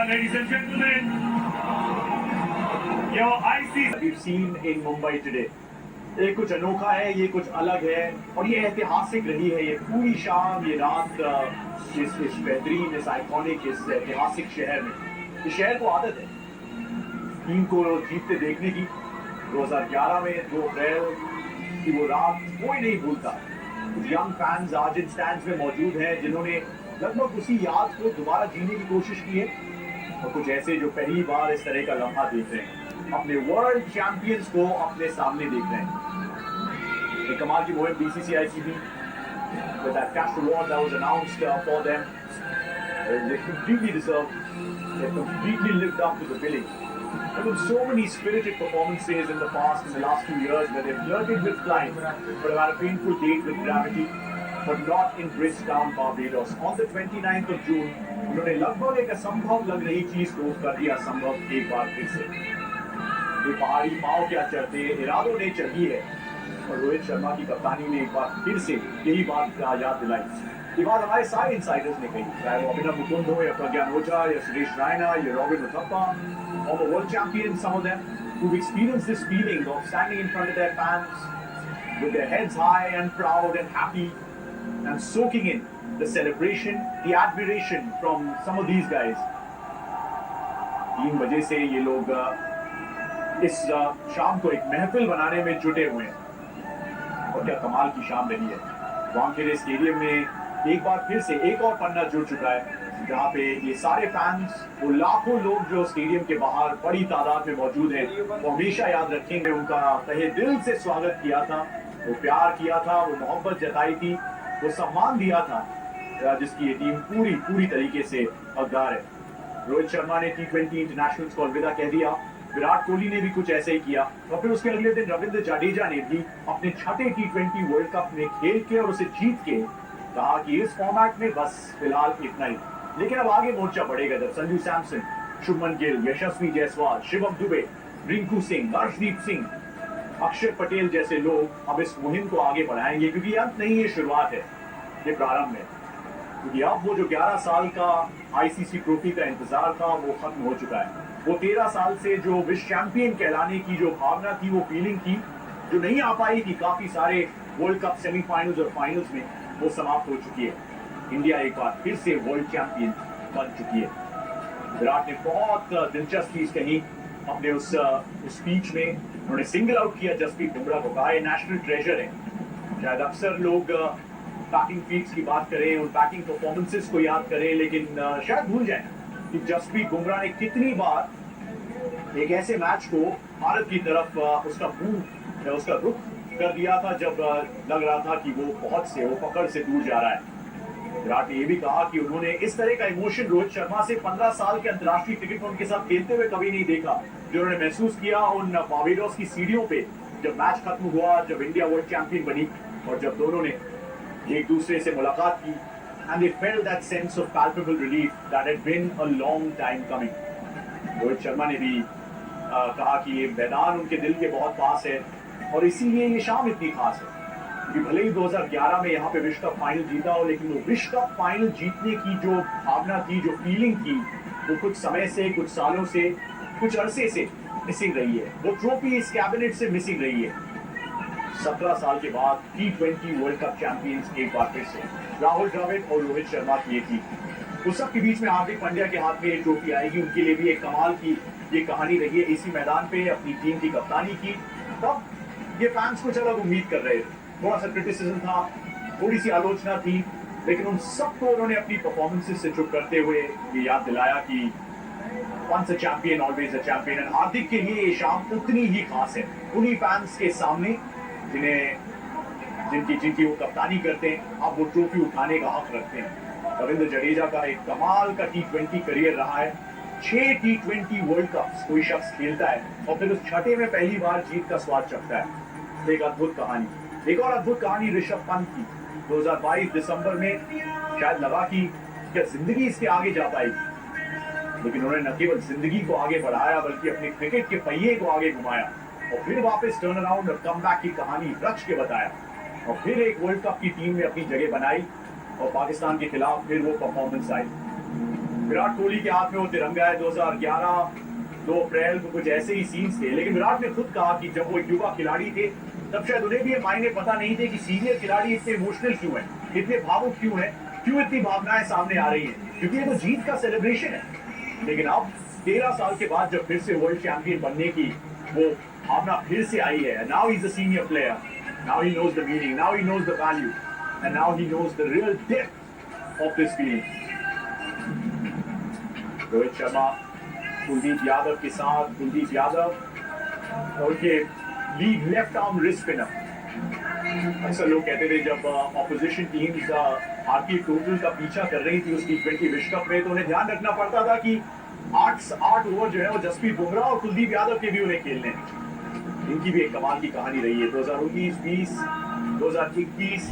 ladies and gentlemen, your ICC we've seen in Mumbai today. ये कुछ अनोखा है, ये कुछ अलग है और ये ऐतिहासिक रही है। ये पूरी शाम, ये रात इस बेहतरीन, इस आइकॉनिक, इस ऐतिहासिक शहर में, इस शहर को आदत है टीम को जीतते देखने की। 2011 में 2 अप्रैल की वो रात कोई नहीं भूलता। यंग फैंस आज इन स्टैंड्स में मौजूद हैं जिन्होंने लगभग उसी याद को दोबारा जीने की कोशिश की है और कुछ ऐसे जो पहली बार इस तरह का लम्हा देख रहे हैं, अपने वर्ल्ड चैंपियंस को अपने सामने देख रहे हैं। एक कमाल की मुहिम बीसीसीआई की भी with that cash reward that was announced for them. They completely deserved. They completely lived up to the billing. There were so many spirited performances in the past, in the last few years, where they've flirted with flying, but have had a painful date with gravity, but not in Bridgetown, Barbados. On the 29th of June, उन्होंने लगभग एक असंभव लग रही चीज को कर दिया संभव एक बार फिर से। ये पहाड़ी पाँव क्या चढ़ते, इरादों ने चढ़ी है और रोहित शर्मा की कप्तानी ने एक बार फिर से यही बात याद दिलाई। ये बात हमारे सारे इंसाइडर्स ने कही, चाहे वो अभिनव मुकुंद हो या प्रज्ञान ओझा या सुरेश रायना या robin Uthappa, or the world champions, some of them who've experienced this feeling of standing in front of their fans with their heads high and proud and happy and soaking in the celebration, the admiration from some of these guys. 3 बजे से ये लोग इस शाम को एक महफिल बनाने में जुटे हुए हैं और क्या कमाल की शाम रही है। वानखेड़े स्टेडियम में एक बार फिर से एक और पन्ना जुड़ चुका है, जहाँ पे ये सारे फैंस, वो लाखों लोग जो स्टेडियम के बाहर बड़ी तादाद में मौजूद हैं, वो हमेशा याद रखेंगे उनका तहे दिल से स्वागत किया था, वो प्यार किया था, वो मोहब्बत जताई थी, वो सम्मान दिया था, जिसकी ये टीम पूरी तरीके से हकदार है। रोहित शर्मा ने T20 इंटरनेशनल्स को अलविदा कह दिया, विराट कोहली ने भी कुछ ऐसे ही किया और फिर उसके अगले दिन रविंद्र जडेजा ने भी अपने छठे T20 वर्ल्ड कप में खेल के और उसे जीत के कहा कि इस फॉर्मेट में बस फिलहाल इतना ही, लेकिन अब आगे मोर्चा बढ़ेगा जब संजू सैमसन, शुभमन गिल, यशस्वी जायसवाल, शिवम दुबे, रिंकू सिंह, अर्शदीप सिंह, अक्षर पटेल जैसे लोग अब इस मुहिम को आगे बढ़ाएंगे, क्योंकि अंत नहीं, ये शुरुआत है, ये प्रारंभ है। क्योंकि अब वो जो 11 साल का आईसीसी ट्रॉफी का इंतजार था वो खत्म हो चुका है। वो 13 साल से जो विश्व चैंपियन कहलाने की जो भावना थी, वो फीलिंग थी, जो नहीं आ पाई थी काफी सारे वर्ल्ड कप सेमीफाइनल्स और फाइनल्स में, वो समाप्त हो चुकी है। इंडिया एक बार फिर से वर्ल्ड चैंपियन बन चुकी है। विराट ने बहुत दिलचस्प चीज कही अपने उस स्पीच में, उन्होंने सिंगल आउट किया जसप्रीत बुमराह को, कहा ये नेशनल ट्रेजर है। शायद अक्सर लोग बैटिंग फीट्स की बात करें, उन बैटिंग परफॉर्मेंसेस को याद करें, लेकिन शायद भूल जाए कि जसप्रीत बुमराह ने कितनी बार एक ऐसे मैच को भारत की तरफ उसका रुख कर दिया था जब लग रहा था कि वो पकड़ से दूर जा रहा है। विराट ने यह भी कहा कि उन्होंने इस तरह का इमोशन रोहित शर्मा से 15 साल के अंतर्राष्ट्रीय क्रिकेट में उनके साथ खेलते हुए कभी नहीं देखा, जो उन्होंने महसूस किया उन बारबेडोस की सीढ़ियों पे जब मैच खत्म हुआ, जब इंडिया वर्ल्ड चैंपियन बनी और जब दोनों ने एक दूसरे से मुलाकात की, and they felt that sense of palpable relief that had been a long time coming. Rohit Sharma ने भी कहा कि ये मैदान उनके दिल के बहुत पास है और इसीलिए ये शाम इतनी खास है कि भले ही 2011 में यहाँ पे विश्व कप फाइनल जीता हो, लेकिन वो विश्व कप फाइनल जीतने की जो भावना थी, जो फीलिंग थी, वो कुछ समय से, कुछ सालों से, कुछ अरसे से मिसिंग रही है। वो ट्रॉफी इस कैबिनेट से मिसिंग रही है। 17 साल के बाद T20 वर्ल्ड कप चैंपियंस एक बार फिर से राहुल द्रविड़ और रोहित शर्मा की थी। उस सब के बीच में हार्दिक पांड्या के हाथ में ये ट्रॉफी आएगी, उनके लिए भी एक कमाल की ये कहानी रही है। इसी मैदान पे अपनी टीम की कप्तानी की, तब ये फैंस कुछ अलग उम्मीद कर रहे थे, थोड़ा सा क्रिटिसिज्म था, थोड़ी सी आलोचना थी, लेकिन उन सबको उन्होंने अपनी परफॉर्मेंसेस से चुप करते हुए ये याद दिलाया कि once a champion always a champion। और हार्दिक के लिए ये शाम उतनी ही खास है, उन्हीं फैंस के सामने जिनकी वो कप्तानी करते हैं, अब वो ट्रॉफी उठाने का हक रखते हैं। रविंद्र जडेजा का एक कमाल का T20 करियर रहा है, 6 T20 वर्ल्ड कप कोई शख्स खेलता है और फिर उस छठे में पहली बार जीत का स्वाद चखता है। एक अद्भुत कहानी, एक और अद्भुत कहानी ऋषभ पंत की। 2022 दिसंबर में शायद लगा कि क्या जिंदगी इसके आगे जा पाएगी, लेकिन उन्होंने न केवल जिंदगी को आगे बढ़ाया बल्कि अपने क्रिकेट के पहिए को आगे घुमाया और फिर वापस टर्न अराउंड और कमबैक की कहानी रच के बताया और फिर एक वर्ल्ड कप की टीम में अपनी जगह बनाई और पाकिस्तान के खिलाफ फिर वो परफॉर्मेंस आई। विराट कोहली के हाथ में वो तिरंगा है 2011 2 अप्रैल को, कुछ ऐसे ही सीन्स थे। लेकिन विराट ने खुद कहा कि जब वो एक युवा खिलाड़ी थे तब शायद उन्हें भी ये मायने पता नहीं थे कि सीनियर खिलाड़ी इतने इमोशनल क्यों है, इतने भावुक क्यों है, क्यों इतनी भावनाएं सामने आ रही हैं, क्योंकि ये तो जीत का सेलिब्रेशन है। लेकिन अब 13 साल के बाद जब फिर से वर्ल्ड चैंपियन बनने की वो भावना फिर से आई है, now he is a senior player, now he knows the meaning, now he knows the value and now he knows the real depth of this feeling. Rohit Sharma Kuldeep Yadav के साथ, कुलदीप यादव और के lead left arm wrist spinner. अक्सर लोग कहते थे जब opposition teams भारतीय टोटल का पीछा कर रही थी उस T20 विश्व कप में, तो उन्हें ध्यान रखना पड़ता था कि 8 ओवर जो है वो जसप्रीत बुमराह और कुलदीप यादव के भी उन्हें खेलने हैं। इनकी भी एक कमाल की कहानी रही है 2019, 20, 2021।